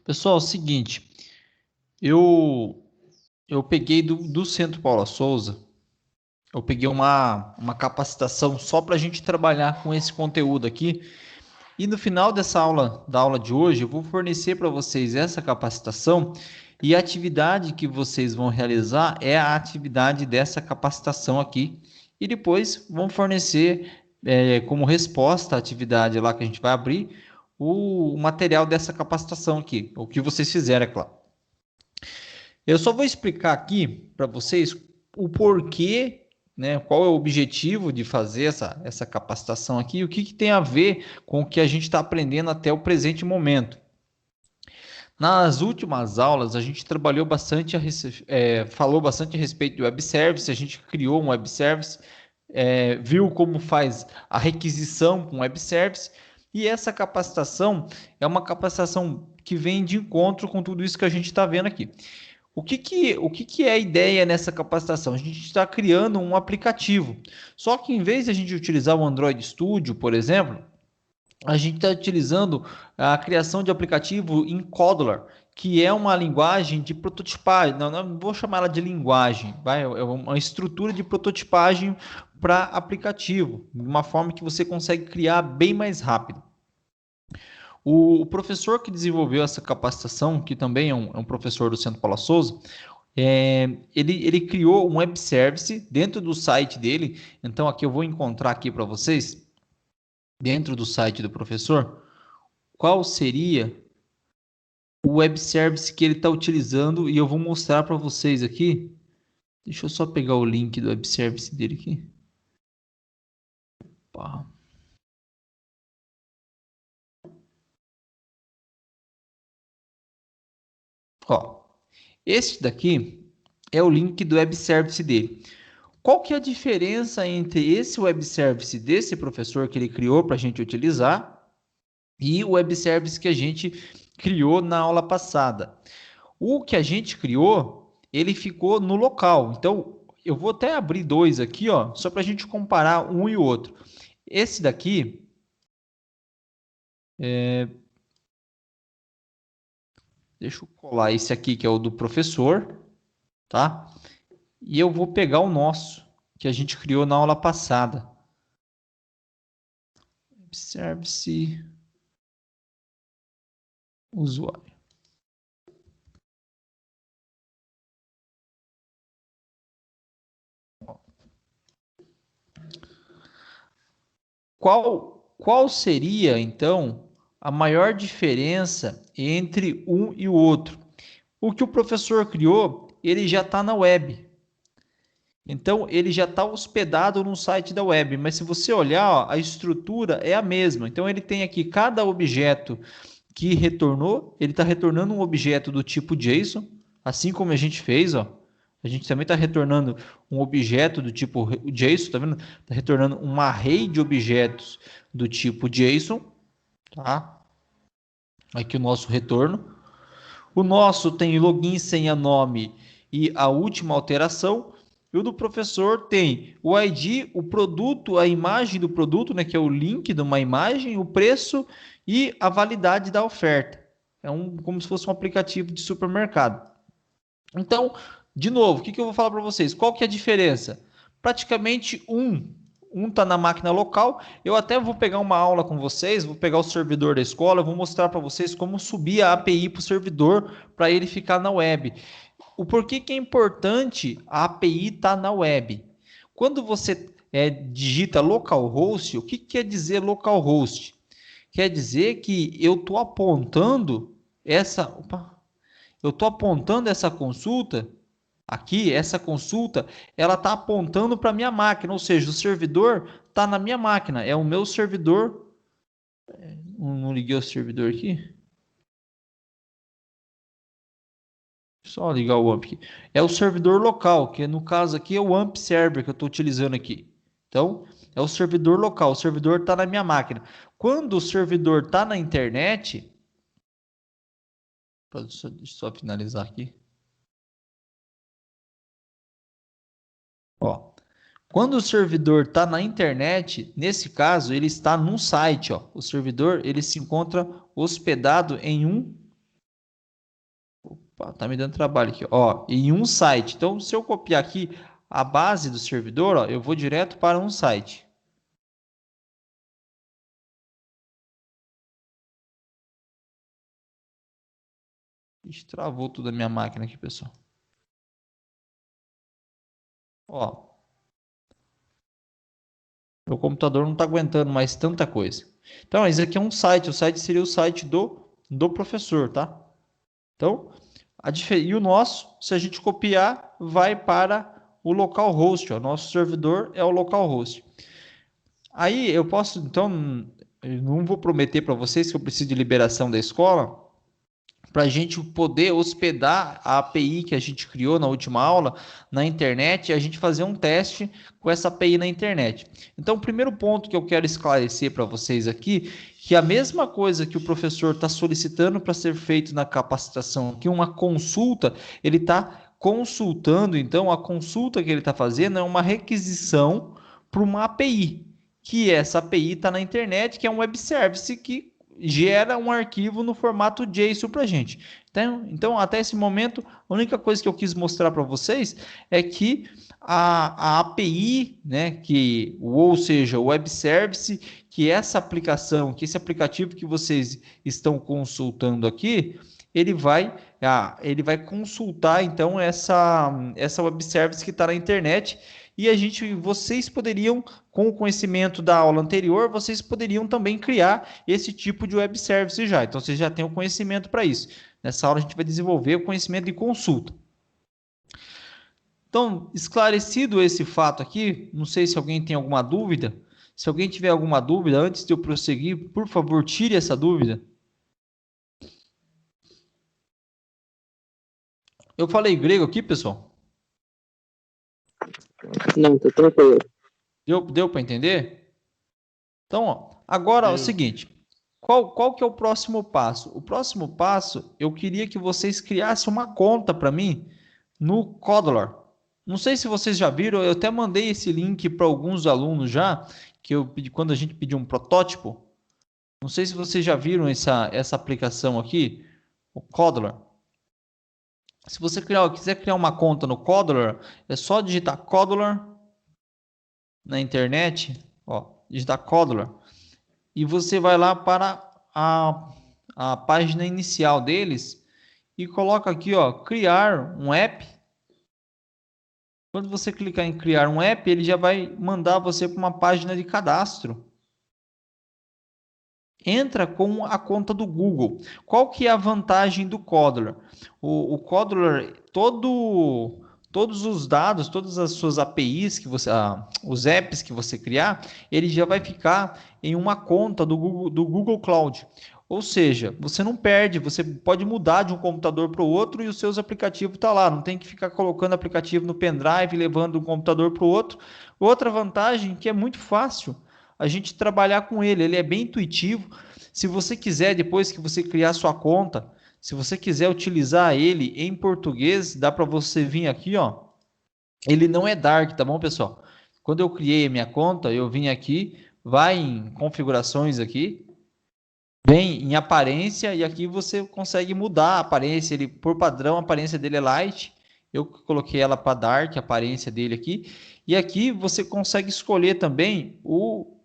Pessoal, é o seguinte, eu peguei do Centro Paula Souza, eu peguei uma capacitação só para a gente trabalhar com esse conteúdo aqui. E no final dessa aula, da aula de hoje, eu vou fornecer para vocês essa capacitação e a atividade que vocês vão realizar é a atividade dessa capacitação aqui. E depois vão fornecer como resposta à atividade lá que a gente vai abrir o material dessa capacitação aqui, o que vocês fizeram, é claro. Eu só vou explicar aqui para vocês o porquê, né? Qual é o objetivo de fazer essa capacitação aqui e o que tem a ver com o que a gente está aprendendo até o presente momento. Nas últimas aulas, a gente trabalhou bastante, falou bastante a respeito do web service, a gente criou um web service, viu como faz a requisição com web service, e essa capacitação é uma capacitação que vem de encontro com tudo isso que a gente está vendo aqui. O que é a ideia nessa capacitação? A gente está criando um aplicativo. Só que em vez de a gente utilizar o Android Studio, por exemplo, a gente está utilizando a criação de aplicativo em Coddler, que é uma linguagem de prototipagem. Não vou chamar ela de linguagem, vai? É uma estrutura de prototipagem para aplicativo, de uma forma que você consegue criar bem mais rápido. O professor que desenvolveu essa capacitação, que também é um professor do Centro Paula Souza, ele criou um web service dentro do site dele. Então, aqui eu vou encontrar aqui para vocês, dentro do site do professor, qual seria o web service que ele está utilizando, e eu vou mostrar para vocês aqui. Deixa eu só pegar o link do web service dele aqui. Opa. Ó, este daqui é o link do web service dele. Qual que é a diferença entre esse web service desse professor que ele criou para a gente utilizar e o web service que a gente criou na aula passada? O que a gente criou, ele ficou no local. Então, eu vou até abrir dois aqui, ó, só para a gente comparar um e o outro. Esse daqui, deixa eu colar esse aqui que é o do professor, tá? E eu vou pegar o nosso, que a gente criou na aula passada. Web service usuário. Qual seria, então, a maior diferença entre um e o outro? O que o professor criou, ele já está na web. Então, ele já está hospedado no site da web. Mas se você olhar, ó, a estrutura é a mesma. Então, ele tem aqui cada objeto que retornou, ele está retornando um objeto do tipo JSON, assim como a gente fez, ó. A gente também está retornando um objeto do tipo JSON, tá vendo? Está retornando um array de objetos do tipo JSON, tá? Aqui o nosso retorno. O nosso tem login, senha, nome e a última alteração. E o do professor tem o ID, o produto, a imagem do produto, né, que é o link de uma imagem, o preço e a validade da oferta. É como se fosse um aplicativo de supermercado. Então, de novo, o que eu vou falar para vocês? Qual que é a diferença? Praticamente um está na máquina local. Eu até vou pegar uma aula com vocês, vou pegar o servidor da escola, vou mostrar para vocês como subir a API para o servidor para ele ficar na web. O porquê que é importante a API estar na web? Quando você digita localhost, o que quer dizer localhost? Quer dizer que eu estou apontando essa consulta aqui, essa consulta, ela está apontando para a minha máquina, ou seja, o servidor está na minha máquina, é o meu servidor. Não liguei o servidor aqui. Só ligar o AMP aqui. É o servidor local, que no caso aqui é o AMP server que eu estou utilizando aqui. Então, é o servidor local, o servidor está na minha máquina. Quando o servidor está na internet, deixa eu só finalizar aqui. Ó, quando o servidor está na internet, nesse caso, ele está num site. Ó. O servidor ele se encontra hospedado em um Opa, tá me dando trabalho aqui, ó, em um site. Então, se eu copiar aqui a base do servidor, ó, eu vou direto para um site. Ixi, travou tudo a minha máquina aqui, pessoal. Ó, meu computador não está aguentando mais tanta coisa. Então, esse aqui é um site. O site seria o site do professor, tá? Então, e o nosso, se a gente copiar, vai para o localhost. O nosso servidor é o localhost. Aí eu posso, então, eu não vou prometer para vocês que eu preciso de liberação da escola para a gente poder hospedar a API que a gente criou na última aula na internet e a gente fazer um teste com essa API na internet. Então, o primeiro ponto que eu quero esclarecer para vocês aqui, que a mesma coisa que o professor está solicitando para ser feito na capacitação, que uma consulta, ele está consultando, então a consulta que ele está fazendo é uma requisição para uma API, que essa API está na internet, que é um web service que gera um arquivo no formato JSON para a gente. Então, até esse momento, a única coisa que eu quis mostrar para vocês é que a API, né, ou seja, o web service, que essa aplicação, que esse aplicativo que vocês estão consultando aqui, ele vai consultar então essa web service que está na internet. E vocês poderiam, com o conhecimento da aula anterior, vocês poderiam também criar esse tipo de web service já. Então, vocês já têm o conhecimento para isso. Nessa aula, a gente vai desenvolver o conhecimento de consulta. Então, esclarecido esse fato aqui, não sei se alguém tem alguma dúvida. Se alguém tiver alguma dúvida, antes de eu prosseguir, por favor, tire essa dúvida. Eu falei grego aqui, pessoal? Não, tá tranquilo. Deu para entender? Então, ó, agora é o seguinte. Qual que é o próximo passo? O próximo passo, eu queria que vocês criassem uma conta para mim no Codler. Não sei se vocês já viram, eu até mandei esse link para alguns alunos já, que eu pedi quando a gente pediu um protótipo. Não sei se vocês já viram essa aplicação aqui, o Codler. Se você quiser criar uma conta no Codler, é só digitar Codler na internet, ó, digitar Codler, e você vai lá para a página inicial deles e coloca aqui, ó, criar um app. Quando você clicar em criar um app, ele já vai mandar você para uma página de cadastro. Entra com a conta do Google. Qual que é a vantagem do Codler? O Codler, todos os dados, todas as suas APIs os apps que você criar, ele já vai ficar em uma conta do Google Cloud. Ou seja, você não perde, você pode mudar de um computador para o outro e os seus aplicativos estão lá. Não tem que ficar colocando aplicativo no pendrive, levando de um computador para o outro. Outra vantagem que é muito fácil a gente trabalhar com ele é bem intuitivo. Se você quiser, depois que você criar sua conta, se você quiser utilizar ele em português, dá para você vir aqui, ó. Ele não é dark, tá bom, pessoal? Quando eu criei a minha conta, eu vim aqui, vai em configurações aqui, vem em aparência e aqui você consegue mudar a aparência. Ele, por padrão, a aparência dele é light. Eu coloquei ela para dark, a aparência dele aqui. E aqui você consegue escolher também o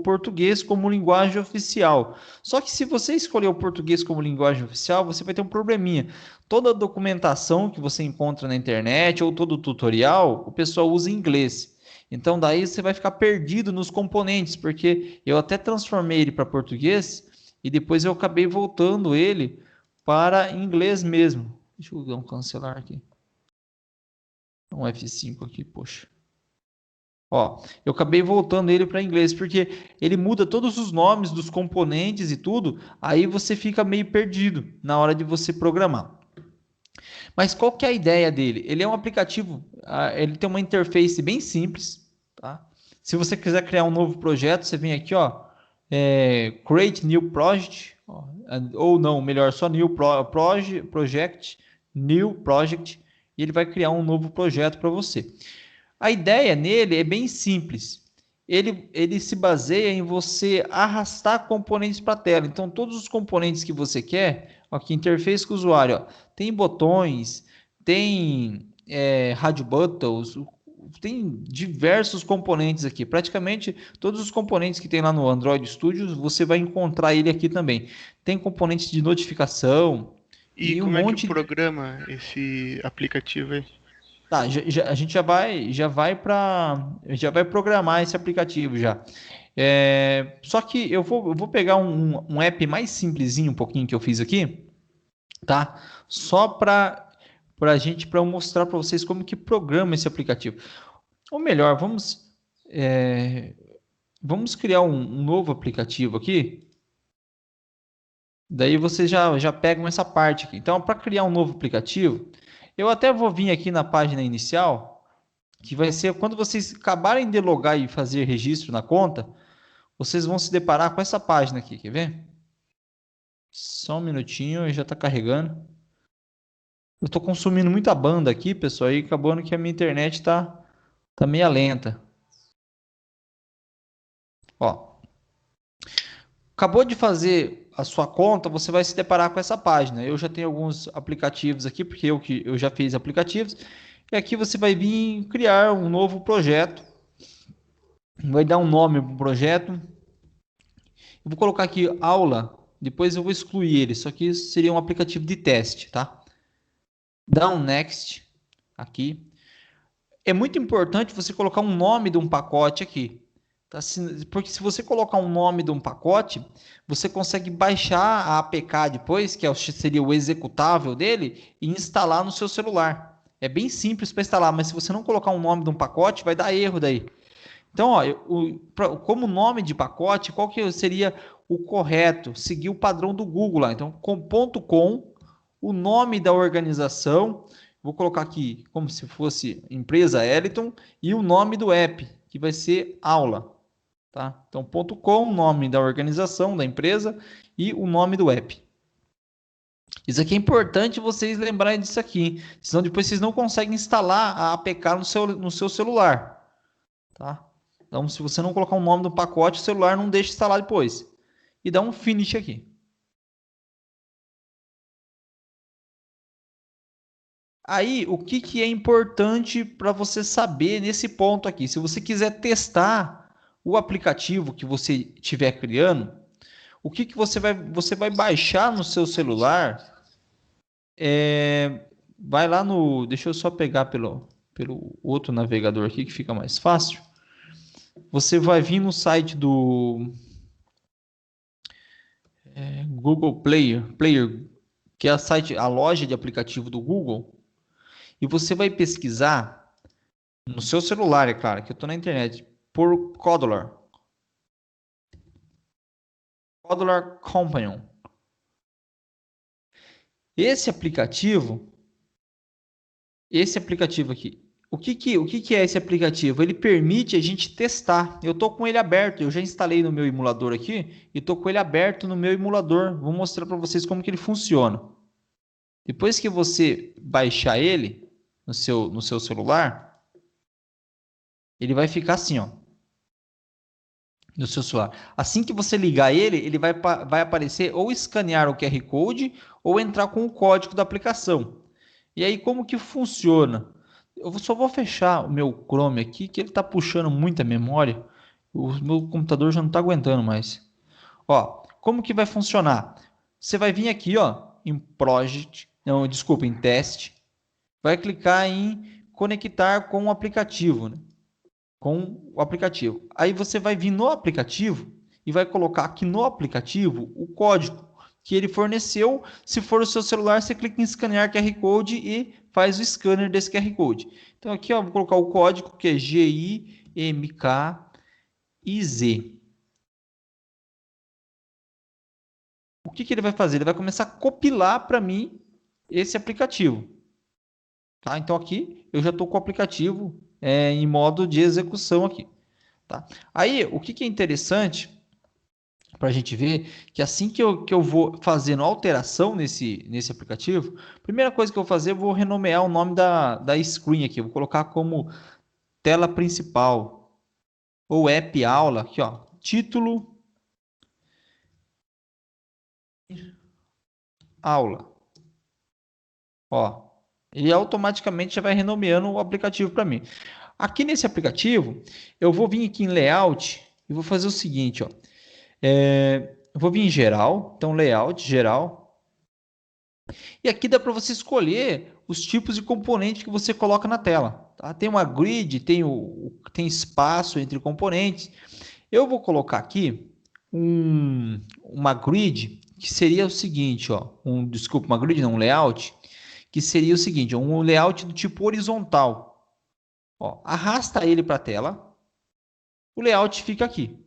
português como linguagem oficial. Só que se você escolher o português como linguagem oficial, você vai ter um probleminha. Toda a documentação que você encontra na internet ou todo tutorial, o pessoal usa em inglês. Então daí você vai ficar perdido nos componentes, porque eu até transformei ele para português e depois eu acabei voltando ele para inglês mesmo. Deixa eu dar um cancelar aqui. Um F5 aqui, poxa. Ó, eu acabei voltando ele para inglês, porque ele muda todos os nomes dos componentes e tudo, aí você fica meio perdido na hora de você programar. Mas qual que é a ideia dele? Ele é um aplicativo, ele tem uma interface bem simples, tá? Se você quiser criar um novo projeto, você vem aqui, ó, Create New Project, ó, ou não, melhor, só New Project, New Project, e ele vai criar um novo projeto para você. A ideia nele é bem simples. ele se baseia em você arrastar componentes para a tela. Então, todos os componentes que você quer, aqui, interface com o usuário, ó, tem botões, tem rádio buttons, tem diversos componentes aqui. Praticamente todos os componentes que tem lá no Android Studio, você vai encontrar ele aqui também. Tem componentes de notificação E e um como é que monte. programa esse aplicativo aí? Tá, a gente já vai programar esse aplicativo já. Só que eu vou pegar um app mais simplesinho, um pouquinho que eu fiz aqui, tá? Só para eu mostrar para vocês como que programa esse aplicativo. Ou melhor, é, vamos criar um novo aplicativo aqui. Daí vocês já pegam essa parte aqui. Então, para criar um novo aplicativo, eu até vou vir aqui na página inicial, que vai ser quando vocês acabarem de logar e fazer registro na conta, vocês vão se deparar com essa página aqui, quer ver? Só um minutinho, já está carregando. Eu estou consumindo muita banda aqui, pessoal, e acabando que a minha internet tá meio lenta. Ó, acabou de fazer a sua conta, você vai se deparar com essa página. Eu já tenho alguns aplicativos aqui, porque eu já fiz aplicativos. E aqui você vai vir criar um novo projeto. Vai dar um nome para o projeto. Eu vou colocar aqui aula, depois eu vou excluir ele. Isso aqui seria um aplicativo de teste, tá? Dá um next aqui. É muito importante você colocar um nome de um pacote aqui. Tá? Porque se você colocar um nome de um pacote, você consegue baixar a APK depois, seria o executável dele, e instalar no seu celular. É bem simples para instalar, mas se você não colocar um nome de um pacote, vai dar erro daí. Então, ó, como nome de pacote, qual que seria o correto? Seguir o padrão do Google lá. Então, com, o nome da organização, vou colocar aqui como se fosse empresa Eliton, e o nome do app, que vai ser aula. Tá? Então, .com, o nome da organização, da empresa, e o nome do app. Isso aqui é importante vocês lembrarem disso aqui, senão depois vocês não conseguem instalar a APK no seu celular. Tá? Então, se você não colocar o nome do pacote, o celular não deixa instalar depois. E dá um finish aqui. Aí, o que é importante para você saber nesse ponto aqui? Se você quiser testar o aplicativo que você estiver criando, o que você vai baixar no seu celular? Vai lá no... Deixa eu só pegar pelo outro navegador aqui que fica mais fácil. Você vai vir no site do Google Player, que é a loja de aplicativo do Google, e você vai pesquisar no seu celular, é claro, que eu estou na internet, por Codalar. Codalar Companion. Esse aplicativo aqui, o que é esse aplicativo? Ele permite a gente testar. Eu estou com ele aberto, eu já instalei no meu emulador aqui e estou com ele aberto no meu emulador. Vou mostrar para vocês como que ele funciona. Depois que você baixar ele no seu celular, ele vai ficar assim, ó, no seu celular. Assim que você ligar ele, ele vai aparecer ou escanear o QR Code ou entrar com o código da aplicação. E aí, como que funciona? Eu só vou fechar o meu Chrome aqui, que ele está puxando muita memória. O meu computador já não está aguentando mais. Ó, como que vai funcionar? Você vai vir aqui, ó, em Project, não, desculpa, em Teste. Vai clicar em conectar com o aplicativo, né? Com o aplicativo. Aí você vai vir no aplicativo e vai colocar aqui no aplicativo o código que ele forneceu. Se for o seu celular, você clica em escanear QR Code e faz o scanner desse QR Code. Então aqui, ó, vou colocar o código que é GIMKIZ. O que ele vai fazer? Ele vai começar a compilar para mim esse aplicativo. Tá? Então aqui eu já estou com o aplicativo em modo de execução aqui. Tá? Aí o que é interessante para a gente ver que assim que eu vou fazendo alteração nesse aplicativo, a primeira coisa que eu vou fazer, eu vou renomear o nome da screen aqui. Eu vou colocar como tela principal. ou app aula, aqui ó, título, aula. Ó, e automaticamente já vai renomeando o aplicativo para mim. Aqui nesse aplicativo, eu vou vir aqui em layout e vou fazer o seguinte, ó. Eu vou vir em geral, então layout, geral. E aqui dá para você escolher os tipos de componente que você coloca na tela. Tá? Tem uma grid, tem espaço entre componentes. Eu vou colocar aqui uma grid que seria o seguinte, ó, desculpa, uma grid não, um layout, que seria o seguinte, ó, um layout do tipo horizontal. Ó, arrasta ele para a tela, o layout fica aqui.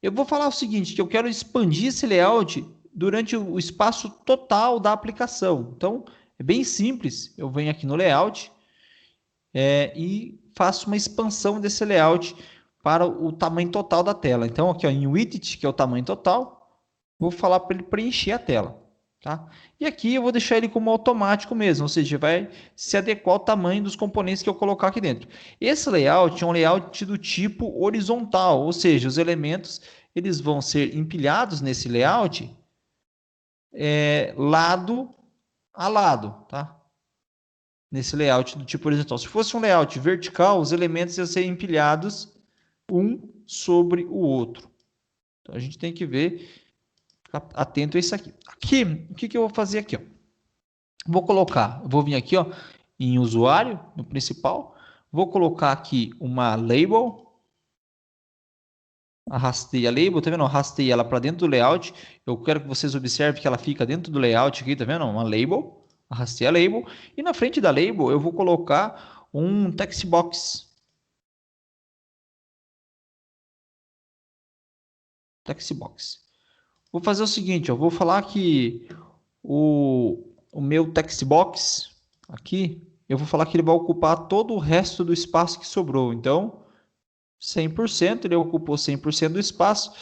Eu vou falar o seguinte, que eu quero expandir esse layout durante o espaço total da aplicação. Então, é bem simples. Eu venho aqui no layout e faço uma expansão desse layout para o tamanho total da tela. Então, aqui ó, em width, que é o tamanho total, vou falar para ele preencher a tela. Tá? E aqui eu vou deixar ele como automático mesmo, ou seja, vai se adequar ao tamanho dos componentes que eu colocar aqui dentro. Esse layout é um layout do tipo horizontal, ou seja, os elementos eles vão ser empilhados nesse layout lado a lado, tá? Nesse layout do tipo horizontal. Se fosse um layout vertical, os elementos iam ser empilhados um sobre o outro. Então a gente tem que ver, ficar atento a isso aqui. Aqui, o que eu vou fazer aqui? Ó? Vou vir aqui ó, em usuário, no principal. Vou colocar aqui uma label. Arrastei a label, tá vendo? Arrastei ela para dentro do layout. Eu quero que vocês observem que ela fica dentro do layout aqui, tá vendo? Uma label. Arrastei a label. E na frente da label eu vou colocar um text box. Text box. Vou fazer o seguinte, eu vou falar que o meu text box aqui, eu vou falar que ele vai ocupar todo o resto do espaço que sobrou. Então, 100%, ele ocupou 100% do espaço.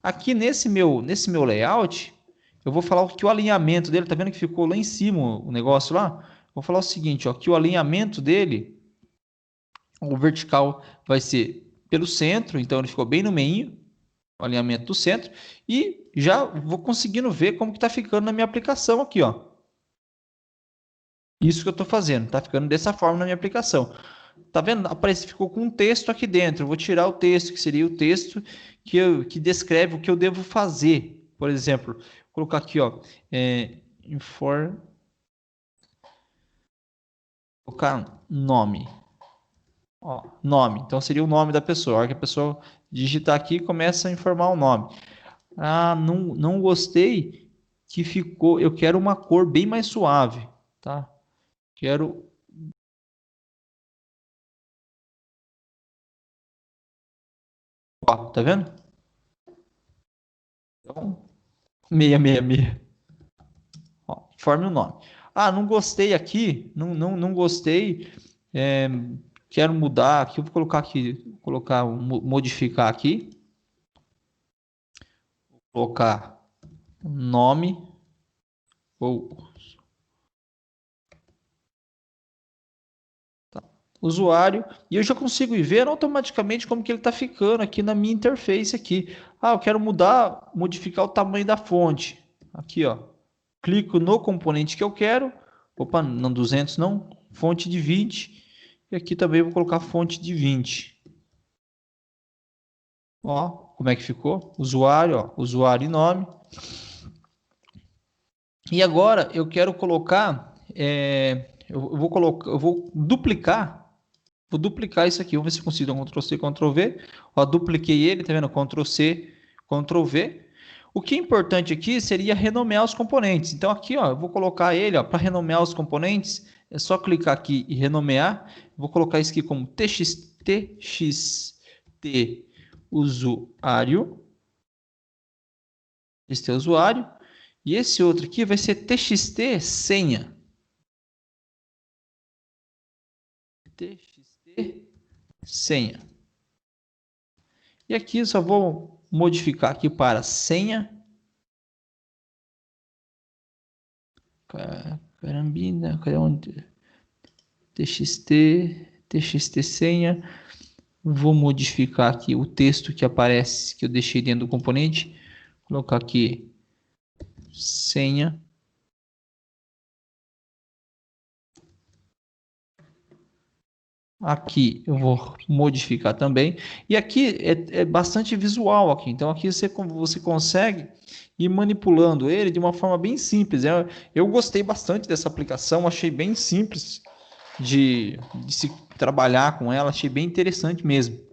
Aqui nesse meu layout, eu vou falar que o alinhamento dele, tá vendo que ficou lá em cima o negócio lá? Vou falar o seguinte, ó, que o alinhamento dele, o vertical vai ser pelo centro, então ele ficou bem no meio, o alinhamento do centro, e já vou conseguindo ver como que está ficando na minha aplicação aqui, ó. Isso que eu estou fazendo, está ficando dessa forma na minha aplicação. Tá vendo? Aparece, ficou com um texto aqui dentro. Eu vou tirar o texto, que seria o texto que descreve o que eu devo fazer. Por exemplo, vou colocar aqui, ó, colocar nome. Ó, nome. Então seria o nome da pessoa. A hora que a pessoa digitar aqui, começa a informar o nome. Ah, não gostei que ficou. Eu quero uma cor bem mais suave, tá? Quero. Ó, tá vendo? Então, 666. Ó, forme o nome. Ah, não gostei aqui, não gostei, é, quero mudar aqui, eu vou colocar aqui, modificar aqui, vou colocar nome ou tá, usuário, e eu já consigo ir ver automaticamente como que ele está ficando aqui na minha interface aqui. Ah, eu quero modificar o tamanho da fonte. Aqui, ó, clico no componente que eu quero, opa, não 200 não, fonte de 20. E aqui também vou colocar fonte de 20. Ó, como é que ficou? Usuário, ó, usuário e nome. E agora eu quero colocar, vou duplicar isso aqui. Vamos ver se eu consigo dar um Ctrl C, Ctrl V. Ó, dupliquei ele, tá vendo? Ctrl C, Ctrl V. O que é importante aqui seria renomear os componentes. Então aqui, ó, eu vou colocar ele, ó, para renomear os componentes, é só clicar aqui e renomear. Vou colocar isso aqui como txt usuário. Este é o usuário. E esse outro aqui vai ser txt senha. Txt senha. E aqui eu só vou modificar aqui para senha. Carambina, cadê onde? Txt senha. Vou modificar aqui o texto que aparece, que eu deixei dentro do componente. Vou colocar aqui senha. Aqui eu vou modificar também. E aqui é bastante visual aqui. Então aqui você consegue ir manipulando ele de uma forma bem simples. Eu gostei bastante dessa aplicação, achei bem simples de se trabalhar com ela, achei bem interessante mesmo.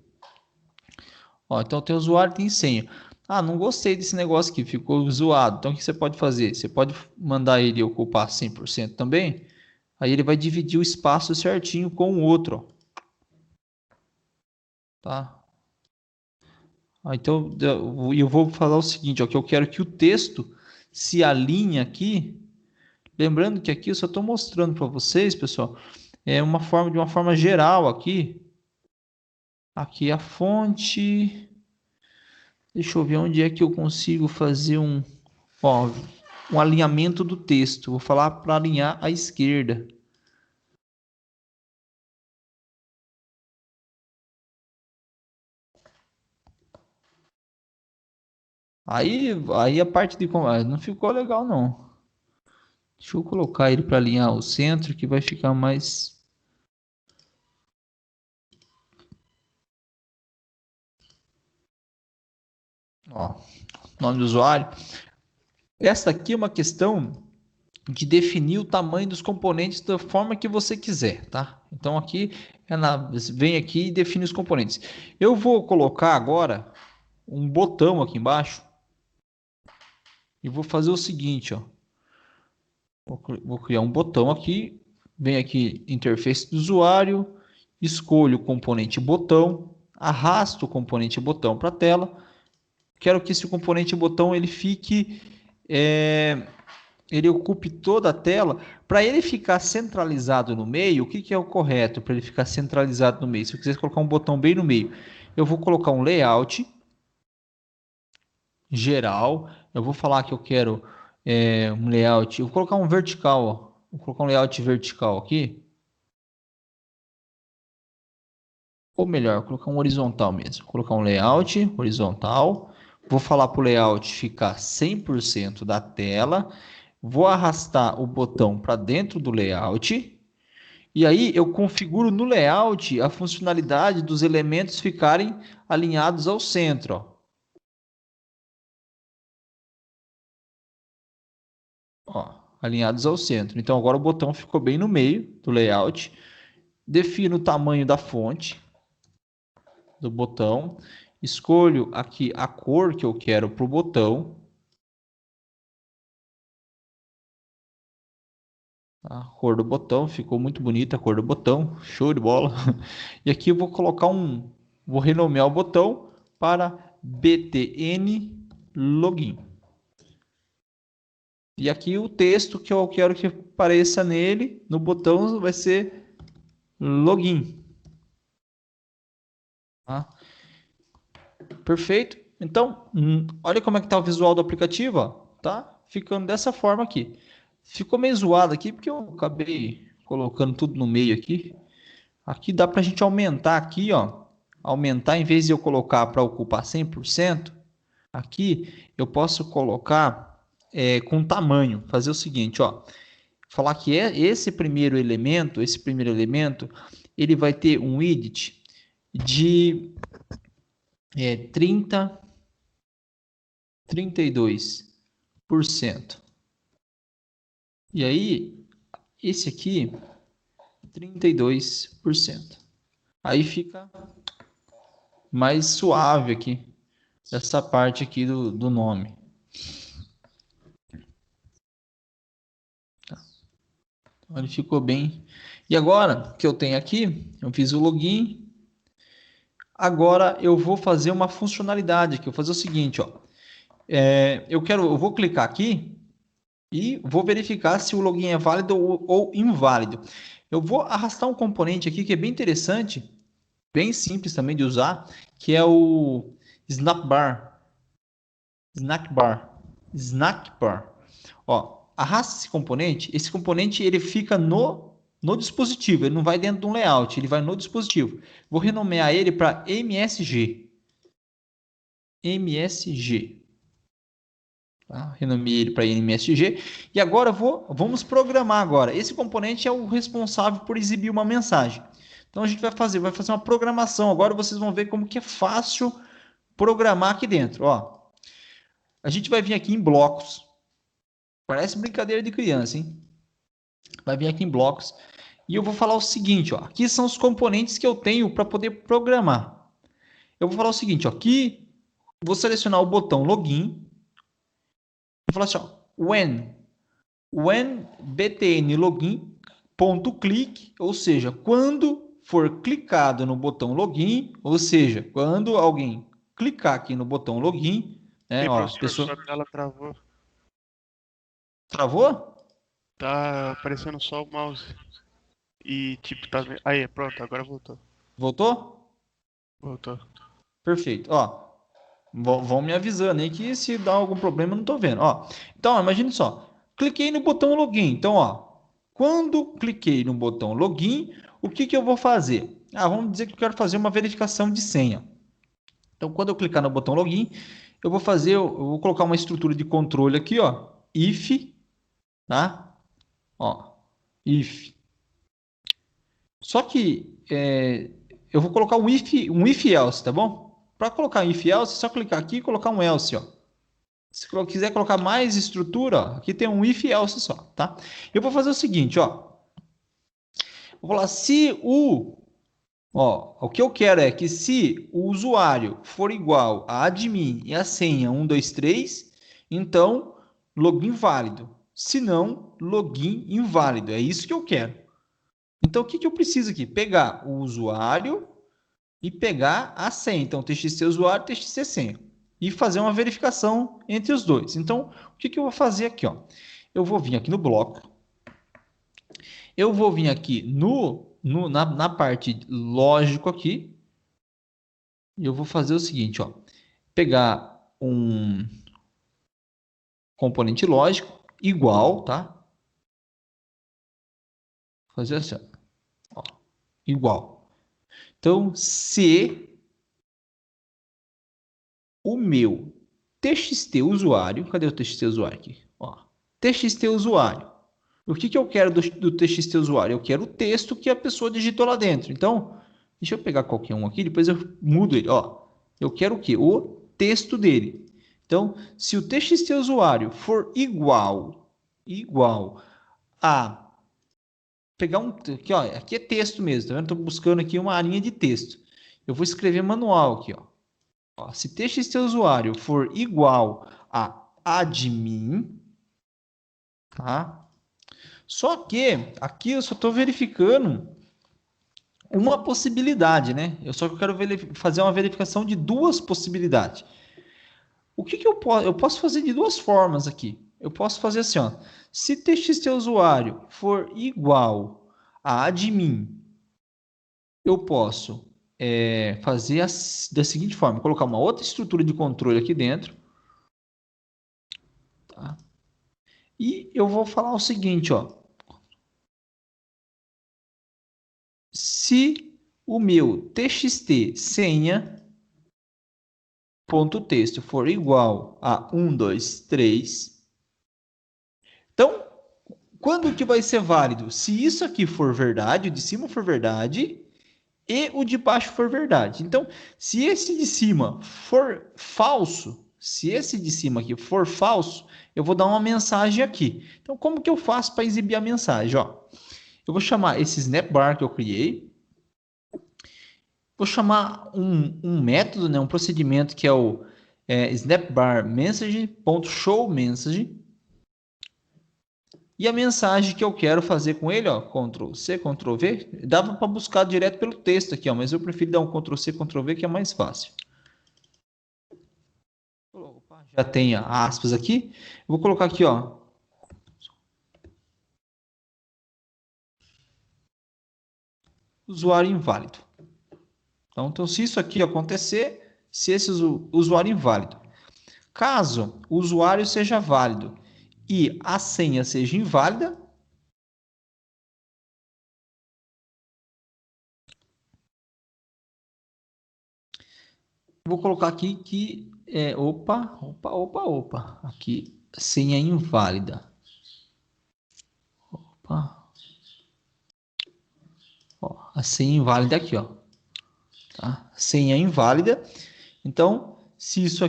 Ó, então tem usuário, tem senha. Ah, não gostei desse negócio aqui, ficou zoado. Então o que você pode fazer? Você pode mandar ele ocupar 100% também. Aí ele vai dividir o espaço certinho com o outro, ó. Tá? Então eu vou falar o seguinte, ó, que eu quero que o texto se alinhe aqui. Lembrando que aqui eu só estou mostrando para vocês, pessoal, de uma forma geral aqui. Aqui a fonte. Deixa eu ver onde é que eu consigo fazer ó, um alinhamento do texto. Vou falar para alinhar à esquerda. Aí a parte de não ficou legal não. Deixa eu colocar ele para alinhar o centro que vai ficar mais. Ó, nome do usuário. Essa aqui é uma questão de definir o tamanho dos componentes da forma que você quiser, tá? Então aqui vem aqui e define os componentes. Eu vou colocar agora um botão aqui embaixo e vou fazer o seguinte, ó. Vou criar um botão aqui, vem aqui interface do usuário, escolho o componente botão, arrasto o componente botão para a tela. Quero que esse componente botão ele fique ele ocupe toda a tela. Para ele ficar centralizado no meio, o que é o correto para ele ficar centralizado no meio? Se eu quiser colocar um botão bem no meio, eu vou colocar um layout geral. Eu vou falar que eu quero um layout. Eu vou colocar um vertical. Ó. Vou colocar um layout vertical aqui. Ou melhor, vou colocar um horizontal mesmo. Vou colocar um layout horizontal. Vou falar para o layout ficar 100% da tela. Vou arrastar o botão para dentro do layout. E aí eu configuro no layout a funcionalidade dos elementos ficarem alinhados ao centro. Ó. Ó, alinhados ao centro. Então agora o botão ficou bem no meio do layout. Defino o tamanho da fonte do botão. Escolho aqui a cor que eu quero para o botão. A cor do botão, ficou muito bonita a cor do botão, show de bola. E aqui eu vou colocar vou renomear o botão para BTN Login. E aqui o texto que eu quero que apareça nele, no botão, vai ser Login. Tá? Perfeito. Então, olha como é que está o visual do aplicativo, ó. Tá ficando dessa forma aqui. Ficou meio zoado aqui porque eu acabei colocando tudo no meio aqui. Aqui dá para a gente aumentar aqui, ó. Aumentar, em vez de eu colocar para ocupar 100%, aqui eu posso colocar com tamanho. Fazer o seguinte, ó. Falar que esse primeiro elemento, ele vai ter um width de 32%. E aí, esse aqui, 32%. Aí fica mais suave aqui, essa parte aqui do nome. Tá. Então, ele ficou bem. E agora que eu tenho aqui, eu fiz o login. Agora eu vou fazer uma funcionalidade aqui. Eu vou fazer o seguinte, ó. Eu vou clicar aqui e vou verificar se o login é válido ou inválido. Eu vou arrastar um componente aqui que é bem interessante, bem simples também de usar, que é o Snackbar. Snackbar. Ó, arrasta esse componente ele fica no no dispositivo, ele não vai dentro de um layout, ele vai no dispositivo. Vou renomear ele para MSG. MSG. Tá? Renomeei ele para MSG. E agora vamos programar agora. Esse componente é o responsável por exibir uma mensagem. Então a gente vai fazer uma programação. Agora vocês vão ver como que é fácil programar aqui dentro. Ó, a gente vai vir aqui em blocos. Parece brincadeira de criança, hein? Vai vir aqui em blocos. E eu vou falar o seguinte, ó. Aqui são os componentes que eu tenho para poder programar. Eu vou falar o seguinte, ó. Aqui vou selecionar o botão login. Vou falar assim, ó. When btn login .click, ou seja, quando for clicado no botão login, ou seja, quando alguém clicar aqui no botão login, né, Ei, ó, professor, pessoa sua tela travou. travou? Tá aparecendo só o mouse. E tipo, tá vendo? Aí, pronto, agora voltou. Voltou? Voltou. Perfeito. Ó, vão me avisando aí que se dá algum problema eu não tô vendo. Ó, então, imagine só. Cliquei no botão login. Então, ó, quando cliquei no botão login, o que que eu vou fazer? Ah, vamos dizer que eu quero fazer uma verificação de senha. Então, quando eu clicar no botão login, eu vou colocar uma estrutura de controle aqui, ó, if, tá? Ó, if. Só que eu vou colocar um if else, tá bom? Para colocar um if else, é só clicar aqui e colocar um else, ó. Se quiser colocar mais estrutura, ó, aqui tem um if else só, tá? Eu vou fazer o seguinte, ó. Vou falar se o que eu quero é que se o usuário for igual a admin e a senha 123, então login válido. Se não, login inválido. É isso que eu quero. Então, o que que eu preciso aqui? Pegar o usuário e pegar a senha. Então, TXT usuário, TXT senha. E fazer uma verificação entre os dois. Então, o que que eu vou fazer aqui? Ó? Eu vou vir aqui no bloco. Eu vou vir aqui na parte lógico aqui. E eu vou fazer o seguinte, ó. Pegar um componente lógico igual, tá? Fazer assim, ó. Igual. Então, se o meu TXT usuário, cadê o TXT usuário aqui? Ó, TXT usuário. O que que eu quero do TXT usuário? Eu quero o texto que a pessoa digitou lá dentro. Então, deixa eu pegar qualquer um aqui, depois eu mudo ele. Ó, eu quero o quê? O texto dele. Então, se o TXT usuário for igual a pegar um aqui, ó, aqui é texto mesmo, tá vendo? Estou buscando aqui uma linha de texto. Eu vou escrever manual aqui, ó. Ó, se TXT usuário for igual a admin, tá? Só que aqui eu só estou verificando uma possibilidade, né? Eu quero fazer uma verificação de duas possibilidades. O que que eu posso? Eu posso fazer de duas formas aqui. Eu posso fazer assim, ó. Se TXT usuário for igual a admin, eu posso fazer da seguinte forma: colocar uma outra estrutura de controle aqui dentro. Tá? E eu vou falar o seguinte, ó. Se o meu txt senha ponto texto for igual a 1, 2, 3, então, quando que vai ser válido? Se isso aqui for verdade, o de cima for verdade e o de baixo for verdade. Então, se esse de cima for falso, se esse de cima aqui for falso, eu vou dar uma mensagem aqui. Então, como que eu faço para exibir a mensagem? Ó, eu vou chamar esse snapbar que eu criei. Vou chamar um método, né, um procedimento que é o snapbar message.showMessage. E a mensagem que eu quero fazer com ele, ó, Ctrl C, Ctrl V, dava para buscar direto pelo texto aqui, ó, mas eu prefiro dar um Ctrl C, Ctrl V que é mais fácil. Opa, já tem aspas aqui. Eu vou colocar aqui, ó. Usuário inválido. Então, se isso aqui acontecer, se esse usuário inválido. Caso o usuário seja válido e a senha seja inválida, Vou colocar aqui que é, opa, aqui senha inválida. Opa. Ó, a senha inválida aqui, ó. Tá? Senha inválida. Então, se isso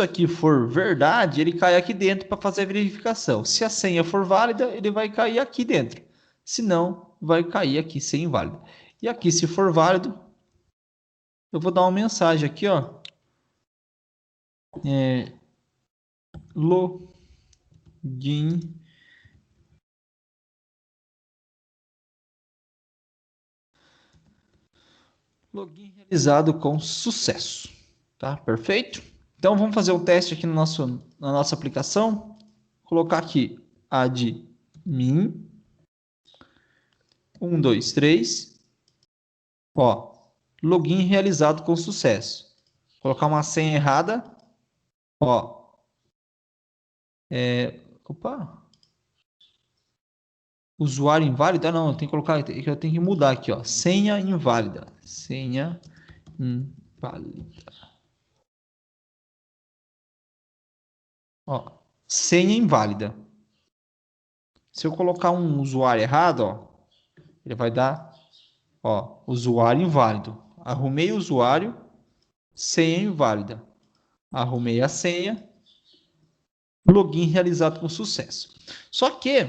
aqui for verdade, ele cai aqui dentro para fazer a verificação. Se a senha for válida, ele vai cair aqui dentro. Se não, vai cair aqui sem inválido. E aqui, se for válido, eu vou dar uma mensagem aqui, ó. Login realizado com sucesso. Tá? Perfeito? Então, vamos fazer o teste aqui na nossa aplicação. Colocar aqui admin 1, 2, 3. Ó, login realizado com sucesso. Colocar uma senha errada. Ó. Opa. Usuário inválido? Ah, não, eu tenho que colocar, eu tenho que mudar aqui, ó. Senha inválida. Senha inválida. Ó, senha inválida. Se eu colocar um usuário errado, ó, ele vai dar, ó, usuário inválido. Arrumei o usuário, senha inválida. Arrumei a senha, login realizado com sucesso. Só que,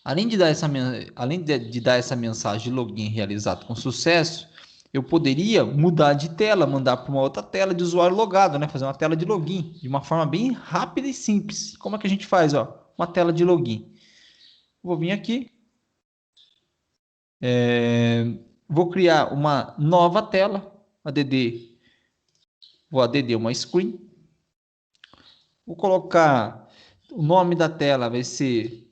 além de dar essa mensagem de login realizado com sucesso, eu poderia mudar de tela, mandar para uma outra tela de usuário logado, né? Fazer uma tela de login de uma forma bem rápida e simples. Como é que a gente faz, ó? Uma tela de login. Vou vir aqui. Vou criar uma nova tela. Vou add uma screen. Vou colocar o nome da tela, vai ser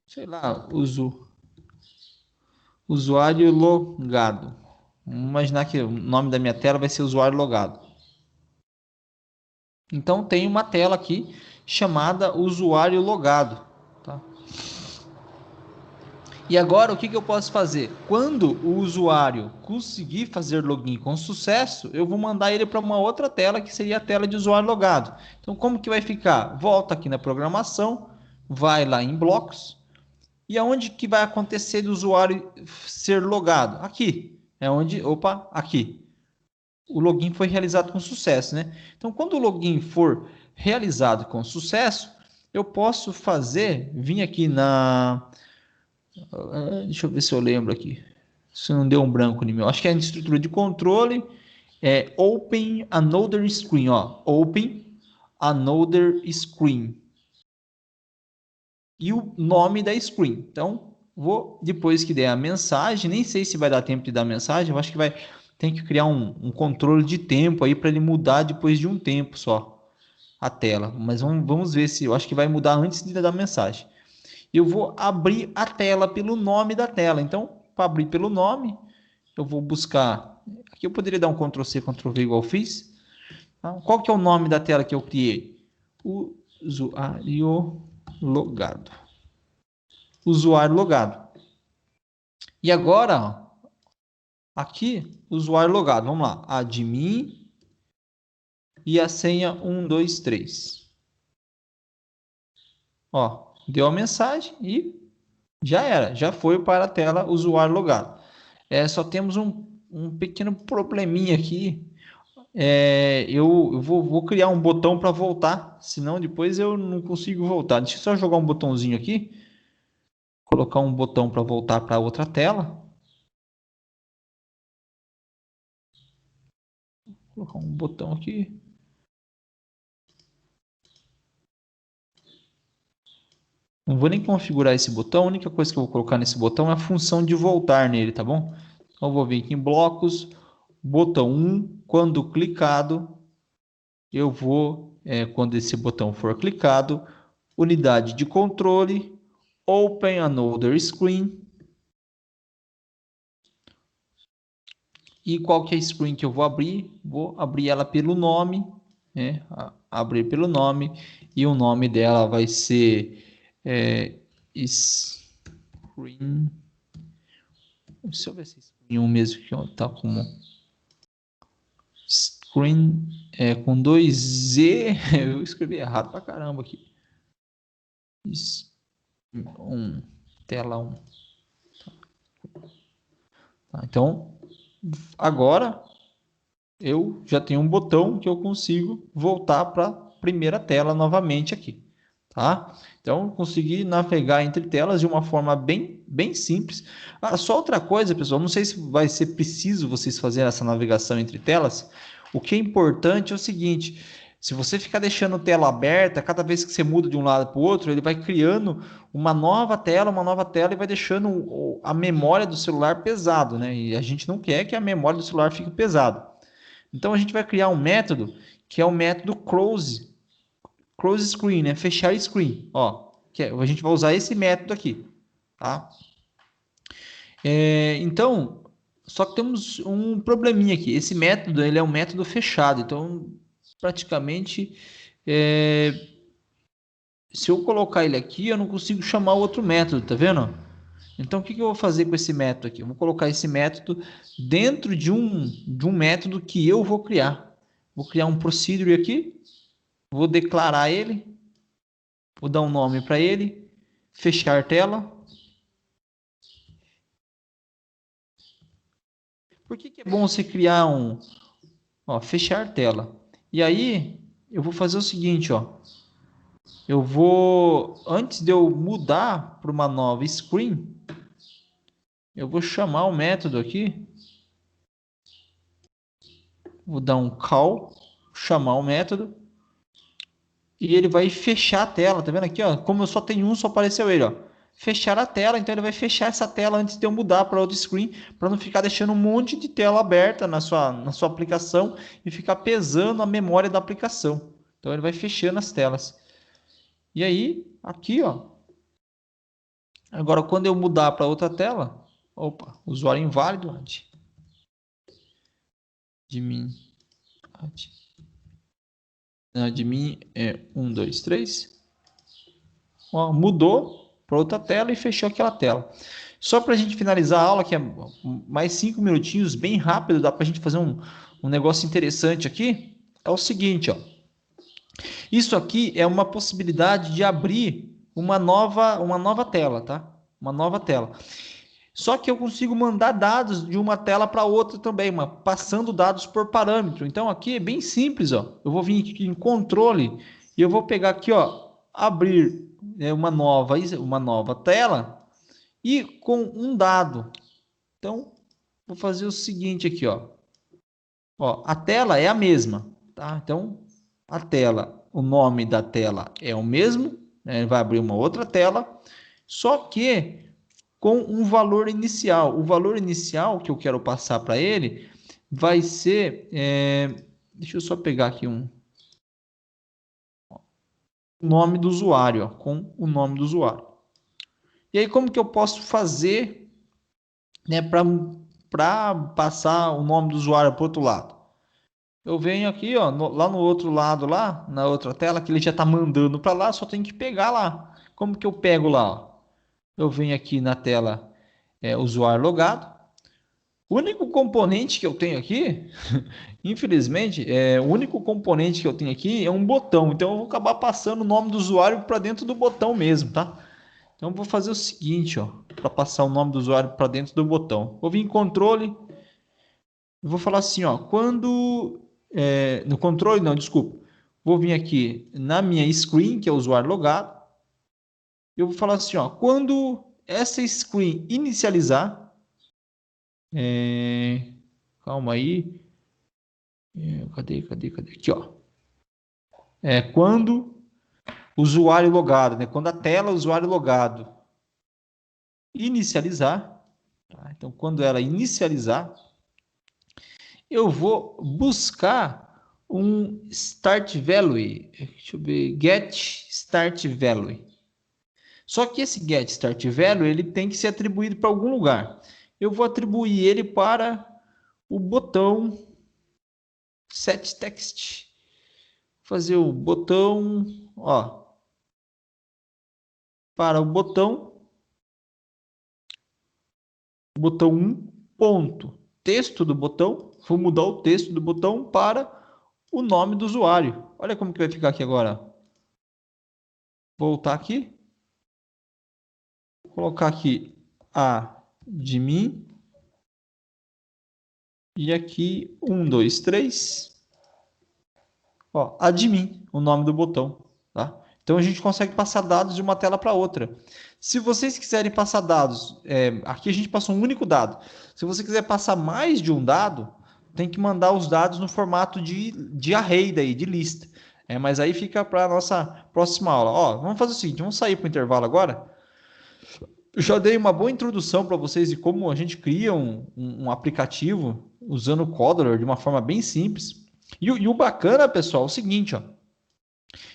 sei lá, usuário logado. Vamos imaginar que o nome da minha tela vai ser usuário logado. Então, tem uma tela aqui chamada usuário logado. Tá? E agora, o que eu posso fazer? Quando o usuário conseguir fazer login com sucesso, eu vou mandar ele para uma outra tela, que seria a tela de usuário logado. Então, como que vai ficar? Volta aqui na programação, vai lá em blocos, e aonde que vai acontecer do usuário ser logado? Aqui. É onde, aqui. O login foi realizado com sucesso, né? Então, quando o login for realizado com sucesso, eu posso vir aqui deixa eu ver se eu lembro aqui. Se não deu um branco em mim. Acho que é a estrutura de controle. Open another screen, ó. Open another screen. E o nome da screen. Então, depois que der a mensagem, nem sei se vai dar tempo de dar a mensagem, eu acho que tem que criar um controle de tempo aí para ele mudar depois de um tempo só a tela. Mas vamos ver se eu acho que vai mudar antes de dar a mensagem. Eu vou abrir a tela pelo nome da tela. Então, para abrir pelo nome, eu vou buscar. Aqui eu poderia dar um Ctrl+C, Ctrl+V igual eu fiz. Qual que é o nome da tela que eu criei? Usuário logado. Usuário logado. E agora, aqui, usuário logado. Vamos lá. Admin e a senha 1, 2, 3. Ó, deu a mensagem e já era. Já foi para a tela usuário logado. Só temos um pequeno probleminha aqui. Eu vou criar um botão para voltar, senão depois eu não consigo voltar. Deixa eu só jogar um botãozinho aqui. Colocar um botão para voltar para outra tela. Vou colocar um botão aqui. Não vou nem configurar esse botão. A única coisa que eu vou colocar nesse botão é a função de voltar nele, tá bom? Então, eu vou vir aqui em blocos, botão 1. Quando clicado, quando esse botão for clicado, unidade de controle, Open Another Screen. E qual que é a screen que eu vou abrir? Vou abrir ela pelo nome, né? Abrir pelo nome, e o nome dela vai ser Screen. Deixa eu ver se screen 1 mesmo que tá como screen com 2Z. Eu escrevi errado pra caramba aqui. Tela 1. Tá, então, agora eu já tenho um botão que eu consigo voltar para a primeira tela novamente aqui, tá? Então, consegui navegar entre telas de uma forma bem simples. Só outra coisa, pessoal, não sei se vai ser preciso vocês fazerem essa navegação entre telas. O que é importante é o seguinte: se você ficar deixando tela aberta, cada vez que você muda de um lado para o outro, ele vai criando uma nova tela e vai deixando a memória do celular pesado, né? E a gente não quer que a memória do celular fique pesada. Então a gente vai criar um método que é o método close screen, né? Fechar screen, ó. A gente vai usar esse método aqui, tá? Então, só que temos um probleminha aqui. Esse método, ele é um método fechado. Então, praticamente, se eu colocar ele aqui, eu não consigo chamar o outro método, tá vendo? Então, o que eu vou fazer com esse método aqui? Eu vou colocar esse método dentro de um método que eu vou criar. Vou criar um procedure aqui, vou declarar ele, vou dar um nome para ele, fechar tela. Por que é bom você criar fechar tela? E aí, eu vou fazer o seguinte, ó. Eu vou, antes de eu mudar para uma nova screen, eu vou chamar o método aqui. Vou dar um call, chamar o método. E ele vai fechar a tela, tá vendo aqui, ó? Como eu só tenho um, só apareceu ele, ó. Fechar a tela, então ele vai fechar essa tela antes de eu mudar para outra screen, para não ficar deixando um monte de tela aberta na sua aplicação e ficar pesando a memória da aplicação. Então ele vai fechando as telas. E aí, aqui, ó. Agora quando eu mudar para outra tela, opa, usuário inválido, admin, admin é 1, 2, 3. Ó, mudou para outra tela e fechou aquela tela. Só para a gente finalizar a aula, que é mais 5 minutinhos, bem rápido, dá para a gente fazer um negócio interessante aqui. É o seguinte, ó. Isso aqui é uma possibilidade de abrir uma nova tela, tá? Uma nova tela. Só que eu consigo mandar dados de uma tela para outra também, passando dados por parâmetro. Então aqui é bem simples, ó. Eu vou vir aqui em controle e eu vou pegar aqui, ó, abrir uma nova tela e com um dado. Então vou fazer o seguinte aqui, ó. Ó, a tela é a mesma, tá? Então a tela, o nome da tela é o mesmo, né? Ele vai abrir uma outra tela, só que com um valor inicial. O valor inicial que eu quero passar para ele vai ser... deixa eu só pegar aqui o nome do usuário, ó, com o nome do usuário. E aí, como que eu posso fazer, né, para passar o nome do usuário para o outro lado? Eu venho aqui, ó, lá no outro lado, lá, na outra tela, que ele já está mandando para lá, só tem que pegar lá. Como que eu pego lá? Ó? Eu venho aqui na tela usuário logado. O único componente que eu tenho aqui, infelizmente, o único componente que eu tenho aqui é um botão. Então eu vou acabar passando o nome do usuário para dentro do botão mesmo, tá? Então eu vou fazer o seguinte, ó, para passar o nome do usuário para dentro do botão. Vou vir em controle, eu vou falar assim, ó, no controle, não, desculpa. Vou vir aqui na minha screen, que é o usuário logado. Eu vou falar assim, ó, quando essa screen inicializar, calma aí. Cadê? Aqui, ó. Quando o usuário logado, né? Quando a tela usuário logado inicializar, tá? Então, quando ela inicializar, eu vou buscar um start value. Deixa eu ver, get start value. Só que esse get start value ele tem que ser atribuído para algum lugar. Eu vou atribuir ele para o botão set text. Fazer o botão, ó, para o botão botão 1, ponto. Texto do botão, vou mudar o texto do botão para o nome do usuário. Olha como que vai ficar aqui agora. Voltar aqui. Colocar aqui admin. E aqui 1, 2, 3. Ó, admin, o nome do botão, tá? Então a gente consegue passar dados de uma tela para outra. Se vocês quiserem passar dados, aqui a gente passou um único dado. Se você quiser passar mais de um dado, tem que mandar os dados no formato de array daí, de lista. Mas aí fica para a nossa próxima aula. Ó, vamos fazer o seguinte, vamos sair para o intervalo agora. Eu já dei uma boa introdução para vocês de como a gente cria um aplicativo usando o Codeler de uma forma bem simples. E o bacana, pessoal, é o seguinte, ó,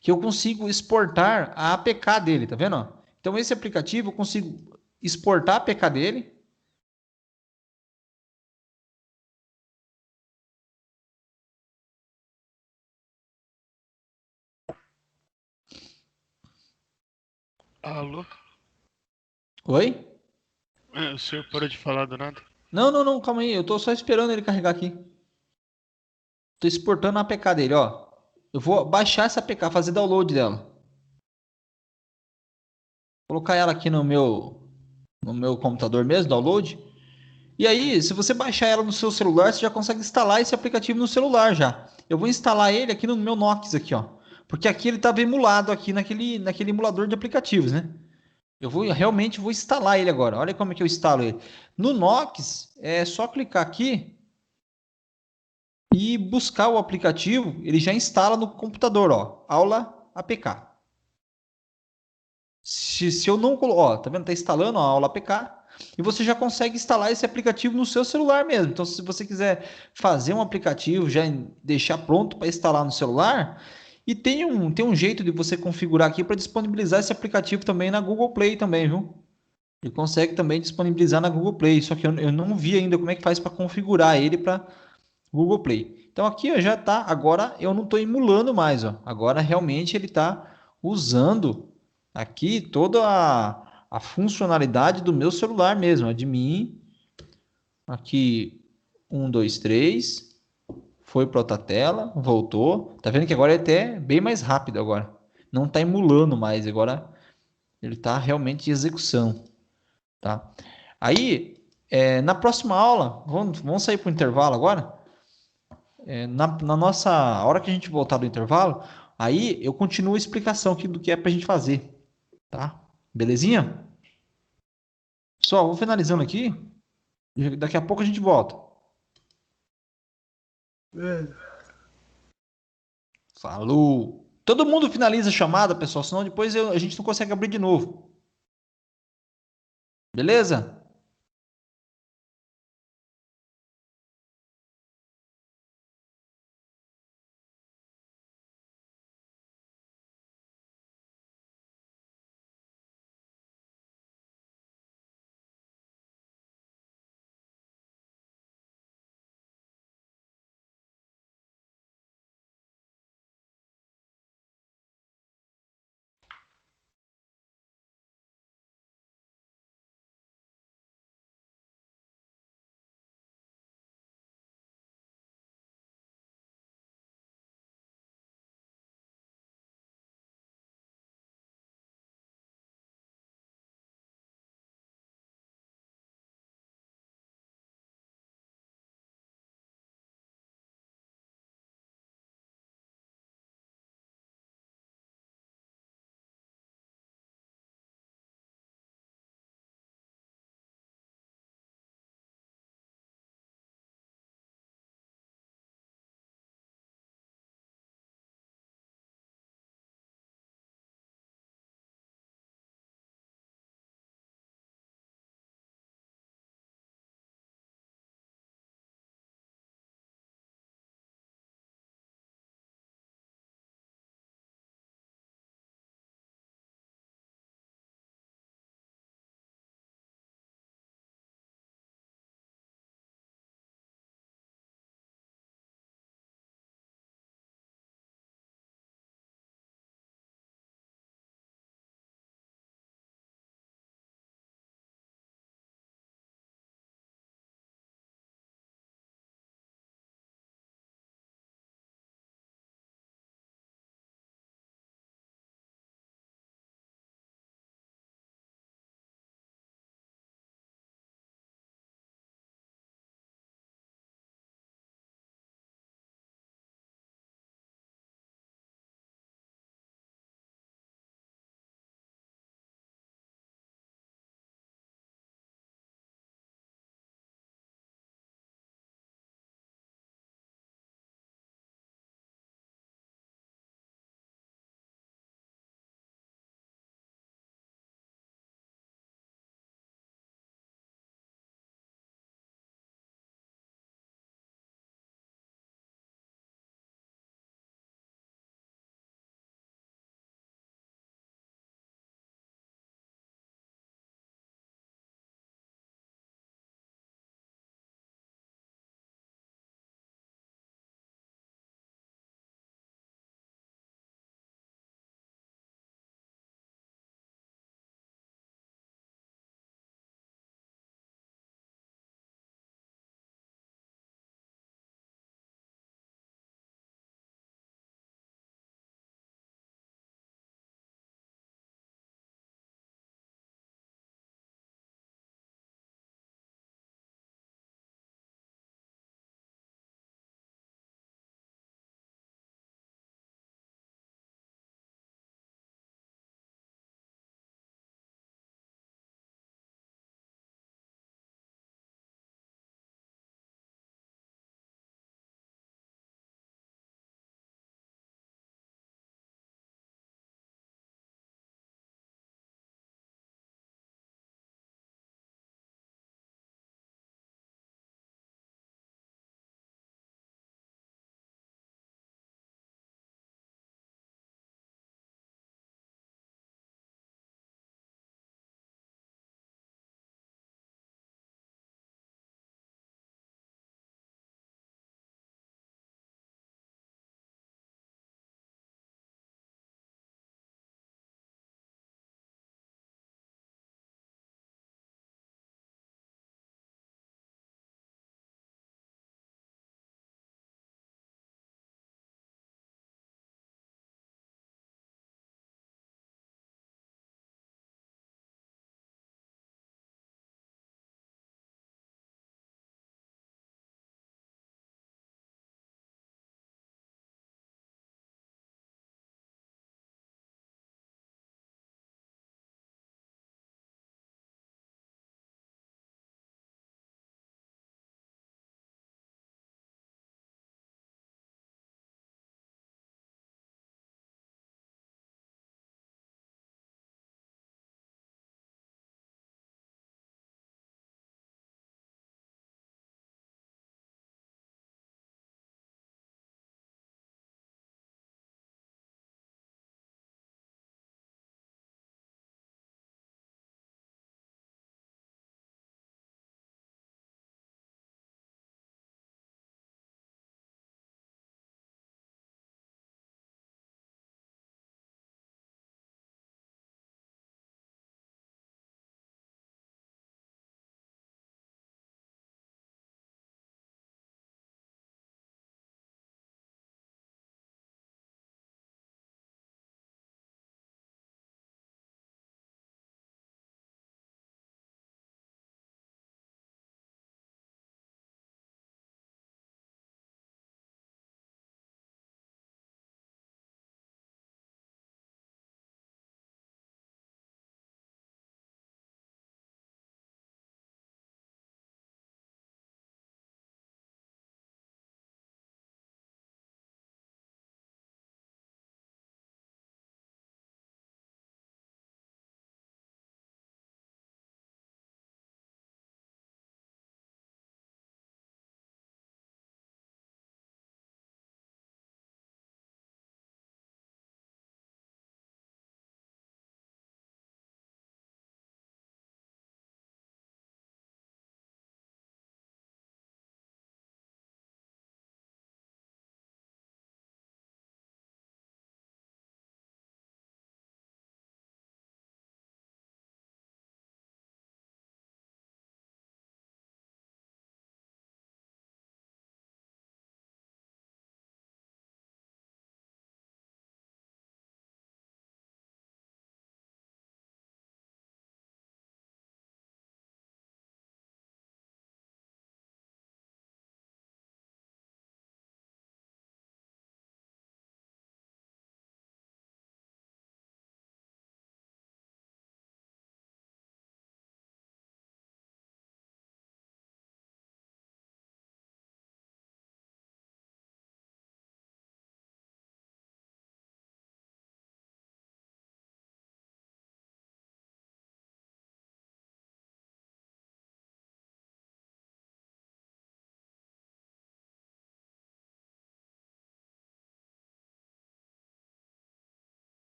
que eu consigo exportar a APK dele, tá vendo? Ó? Então, esse aplicativo eu consigo exportar a APK dele. Alô? Oi? O senhor parou de falar do nada? Não, não, não, calma aí. Eu tô só esperando ele carregar aqui. Tô exportando a APK dele, ó. Eu vou baixar essa APK, fazer download dela. Colocar ela aqui no meu computador mesmo, download. E aí, se você baixar ela no seu celular, você já consegue instalar esse aplicativo no celular já. Eu vou instalar ele aqui no meu Nokia aqui, ó. Porque aqui ele estava emulado aqui naquele emulador de aplicativos, né? Realmente vou instalar ele agora. Olha como é que eu instalo ele. No Nokia, é só clicar aqui e buscar o aplicativo. Ele já instala no computador, ó. Aula APK. Se eu não colocar, ó, tá vendo? Tá instalando a aula APK e você já consegue instalar esse aplicativo no seu celular mesmo. Então, se você quiser fazer um aplicativo, já deixar pronto para instalar no celular, e tem um jeito de você configurar aqui para disponibilizar esse aplicativo também na Google Play também, viu? Ele consegue também disponibilizar na Google Play, só que eu não vi ainda como é que faz para configurar ele para Google Play. Então aqui ó, já está. Agora eu não estou emulando mais, ó. Agora realmente ele está usando aqui toda a funcionalidade do meu celular mesmo, de mim. Aqui 1, 2, 3. Foi para outra tela, voltou. Tá vendo que agora é até bem mais rápido agora. Não está emulando mais, agora ele está realmente em execução, tá? Aí, na próxima aula, vamos sair para o intervalo agora. Na nossa a hora que a gente voltar do intervalo, aí eu continuo a explicação aqui do que é para a gente fazer, tá? Belezinha? Só, vou finalizando aqui. E daqui a pouco a gente volta. Falou! Todo mundo finaliza a chamada, pessoal, senão depois a gente não consegue abrir de novo. Beleza?